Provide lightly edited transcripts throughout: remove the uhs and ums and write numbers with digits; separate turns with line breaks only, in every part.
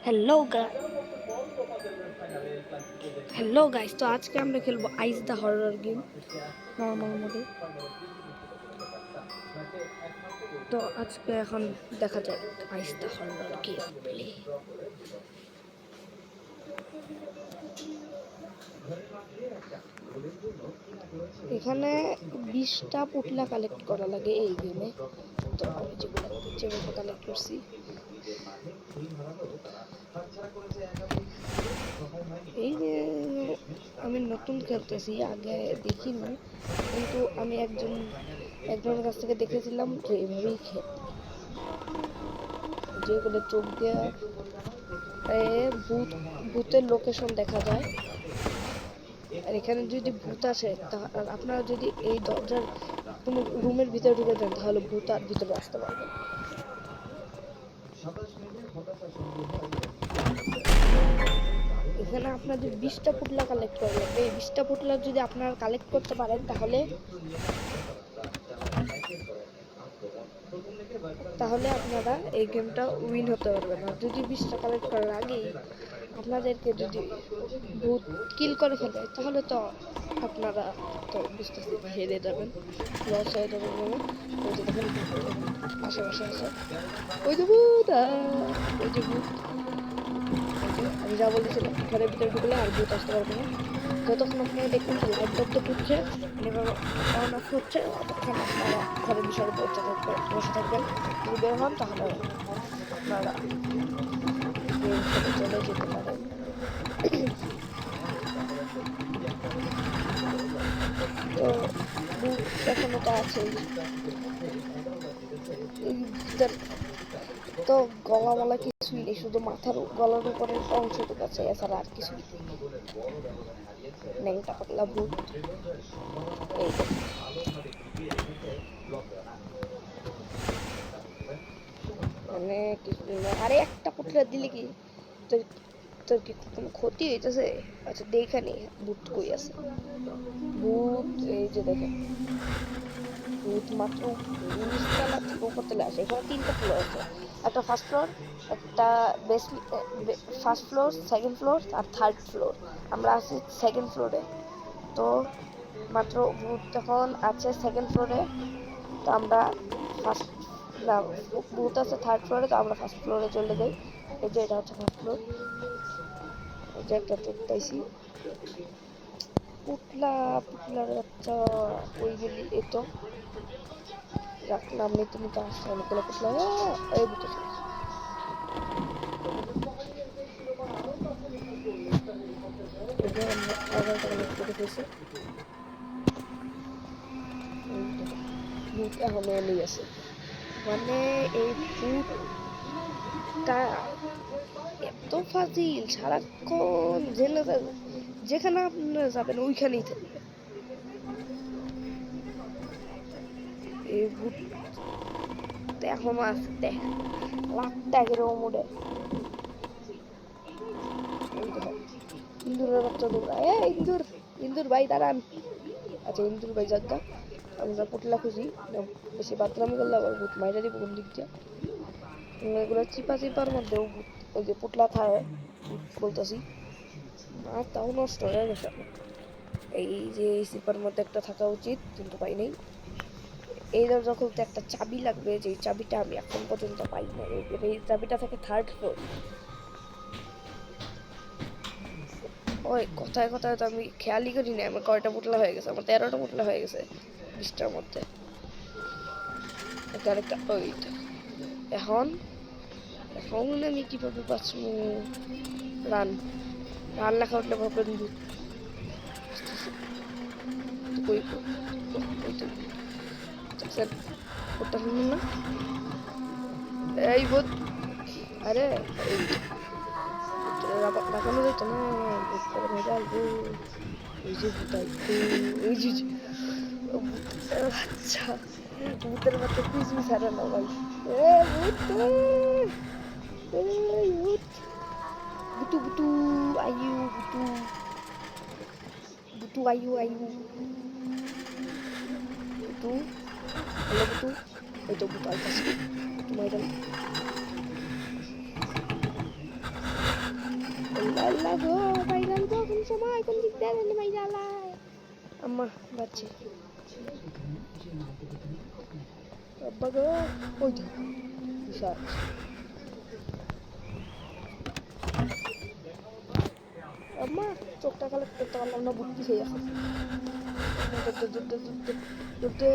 Hello hello guys, তো আজকে আমরা খেলবো আইস দ্য হরর গেম নর্মাল মোডে। তো আজকে এখন দেখা যায় আইস দ্য হরর গেম প্লে। এখানে 20টা পুটলা কালেক্ট করা লাগে এই গেমে। তো আমি যেভাবে কালেক্ট করছি, এই যে আমি নতুন খেলতেছি, আগে দেখিনি, কিন্তু আমি একজনের কাছ থেকে দেখেছিলাম যে এভাবেই খেলতে, যেগুলো চোখ দিয়ে ভূতের লোকেশন দেখা যায়। আর এখানে যদি ভূত আসে, আর আপনারা যদি এই দরজার কোনো রুমের ভিতরে ঢুকে যান, তাহলে ভূত আর ভিতরে আসতে পারবে। এখানে আপনাদের 20টা পুটলা কালেক্ট করা লাগবে। এই 20টা পুটলা যদি আপনারা কালেক্ট করতে পারেন, তাহলে আপনারা এই গেমটা উইন হতে পারবেন। আর যদি 20টা কালেক্ট করার আগেই আপনাদেরকে যদি ভূত কিল করে ফেলে, তাহলে তো আপনারা তো বুঝতেছি হেরে যাবেন, লস হয়ে যাবেন। ওই যে দেখেন আশেপাশে আছে, ওই যে ভূত, ওই যে ভূত, আমি যা বলেছিলাম, ঘরের ভিতরে ঢুকলে আর ভূত আসতে পারবে না। যতক্ষণ আপনারা দেখবেন লাইট টপটা ঢুকছে, অন অফ হচ্ছে, ততক্ষণ আপনারা ঘরের বিষয়ে বসে থাকবেন। যদি বের হন, তাহলে আপনারা গেম খেলে চলে যেতে পারেন। তো ভূত এখনো তো আছেই। এই ভূতের তো গলামালা কিছুই নেই, শুধু মাথার গলার উপরের অংশটুকু আছে, এছাড়া আর কিছুই নেই। ন্যাংটা পাতলা ভূত। এই মানে কিছু না, আরে একটা পুটলা দিলে কি তোর তোর কি কোনো ক্ষতি হইতেছে? আচ্ছা দেখে নি ভূত কই আছে। ভূত এই যে দেখেন, ভূত মাত্র 19 তলা থেকে উপর তলে আসে। এখানে 3টা ফ্লোর আছে, একটা ফার্স্ট ফ্লোর, একটা base, first floor, second floor আর থার্ড ফ্লোর। আমরা আছি সেকেন্ড ফ্লোরে। তো মাত্র ভূত যখন আছে সেকেন্ড ফ্লোরে, তো আমরা ফার্স্ট না, ভূত আছে থার্ড ফ্লোরে, তো আমরা ফার্স্ট ফ্লোরে চলে যাই। এই যে এটা হচ্ছে ফার্স্ট ফ্লোর। এই যে একটা চোখ পাইছি, পুটলার বাচ্চা। ওই গেলি এই তো রাখলাম, নিতে নিতে আসছে অনেকগুলো পুটলা। এই ভূত আছে। এই যে আমরা 11টা কালেক্ট করে ফেলছি। ভূত এখন এলেই আছে, মানে এই ভূতটা এত ফাজিল, সারাক্ষণ যেখানে আপনারা যাবেন ওইখানেই থাকবে। এই ভূত এখনো আছে, দেখ লাখটা এরকম উড়ে। ইন্দুরের বাচ্চা দৌড়া, ইন্দুর, ইন্দুর ভাই দাঁড়ান। আচ্ছা ইন্দুর ভাই যাক, আমরা পুটলা খুঁজি, বেশি বাথরামি করলে আবার ভূত মাইরা দিব কোন দিক দিয়ে। এগুলো চিপার মধ্যেও ওই যে পুটলা খায়, বলতেছি আর তাও নষ্ট হয়ে গেছে। এই যে এই চিপার মধ্যে একটা থাকা উচিত, কিন্তু পাই নাই। এই দরজা খুলতে একটা চাবি লাগবে, যে চাবিটা আমি এখন পর্যন্ত পাই না। এই চাবিটা থাকে থার্ড ফ্লোর। ওই কথায় কথায় তো আমি খেয়ালই করি না আমার কয়টা পুটলা হয়ে গেছে। আমার 13টা পুটলা হয়ে গেছে 20টার মধ্যে। আরেকটা ওইটা। এখন এখন আমি কিভাবে পাচ্ছি? রান, রান লেখা উঠলে ভাববেন ভূত। কই ওইটা দেখছেন, ওটা শুনুন না, এই ভূত। আরে এই লাগানো যেত না, ভূত পরে মজা আসবো। ওই যে ভূত আসবো, ওই যে ভূতের বাচ্চা, ভূতের বাচ্চা কিছুই ছাড়ে না ভাই। এ ভূত, ভূত, বুতু বুতু আয়ু, বুতু বুতু আয়ু আয়ু, বুতু, হ্যালো বুতু। এই তো ভূত আইতাছে, তোমার আল্লাহ গো ভাইরাল গো কোন সময় কোন দিক দিয়ে জানি ভাইরাল আম্মা বাচ্চি আব্বা গো ওই তো বিশাল আম্মা চোখটা কালেক্ট করতে পারলাম না বুদ্ধি হয়ে গেছে দূরতে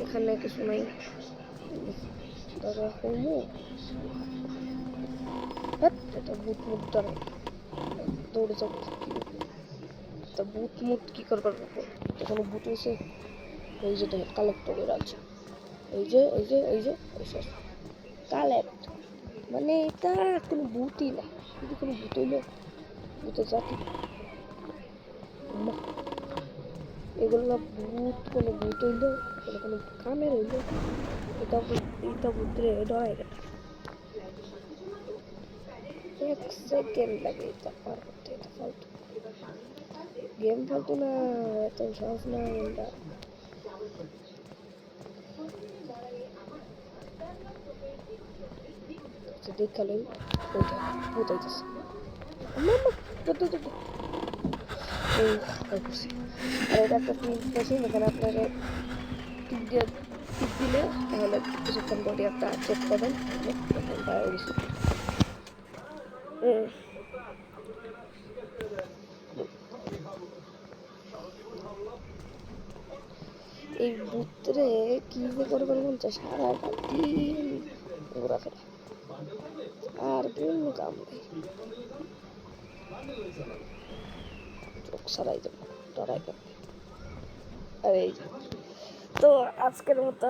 এখানে কিছু নাই দাদা কমু এটা বুট মুট দাঁড়ায় দৌড়ে যাবো তা বুট মুট কি করবার কোনো বুট হয়েছে এই যে দেখেন কালেক্ট করে আছে এই যে কালেক্ট মানে এটা কোনো বুটই না যদি কোনো বুট হইলো বুটের জাতি এগুলো না বুট কোনো বুট হইলো কোনো কামের হইলো এটা বুটরে ডরাই গেল এক সেকেন্ড লাগে এটা পার করতে এটা ফালতু গেম ফালতু না এত সহজ না গেমটা দেখালেই ওইটা বুঝাইতেছে আর এটা একটা মেশিন এখানে আপনাকে টিপ দিলে তাহলে কিছুক্ষণ পরে একটা চেক পাবেন এই বুতরে কি যে করবেন মন চায় সারাটা দিন ঘোরাফেরা আর কোনো কাম নেই চোখ সারাই দেবো ডরাই দেবো আর এই তো আজকের মতো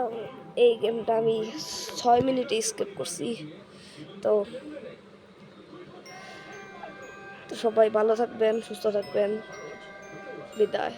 এই গেমটা আমি 6 মিনিটে স্কিপ করছি তো সবাই ভালো থাকবেন সুস্থ থাকবেন বিদায়।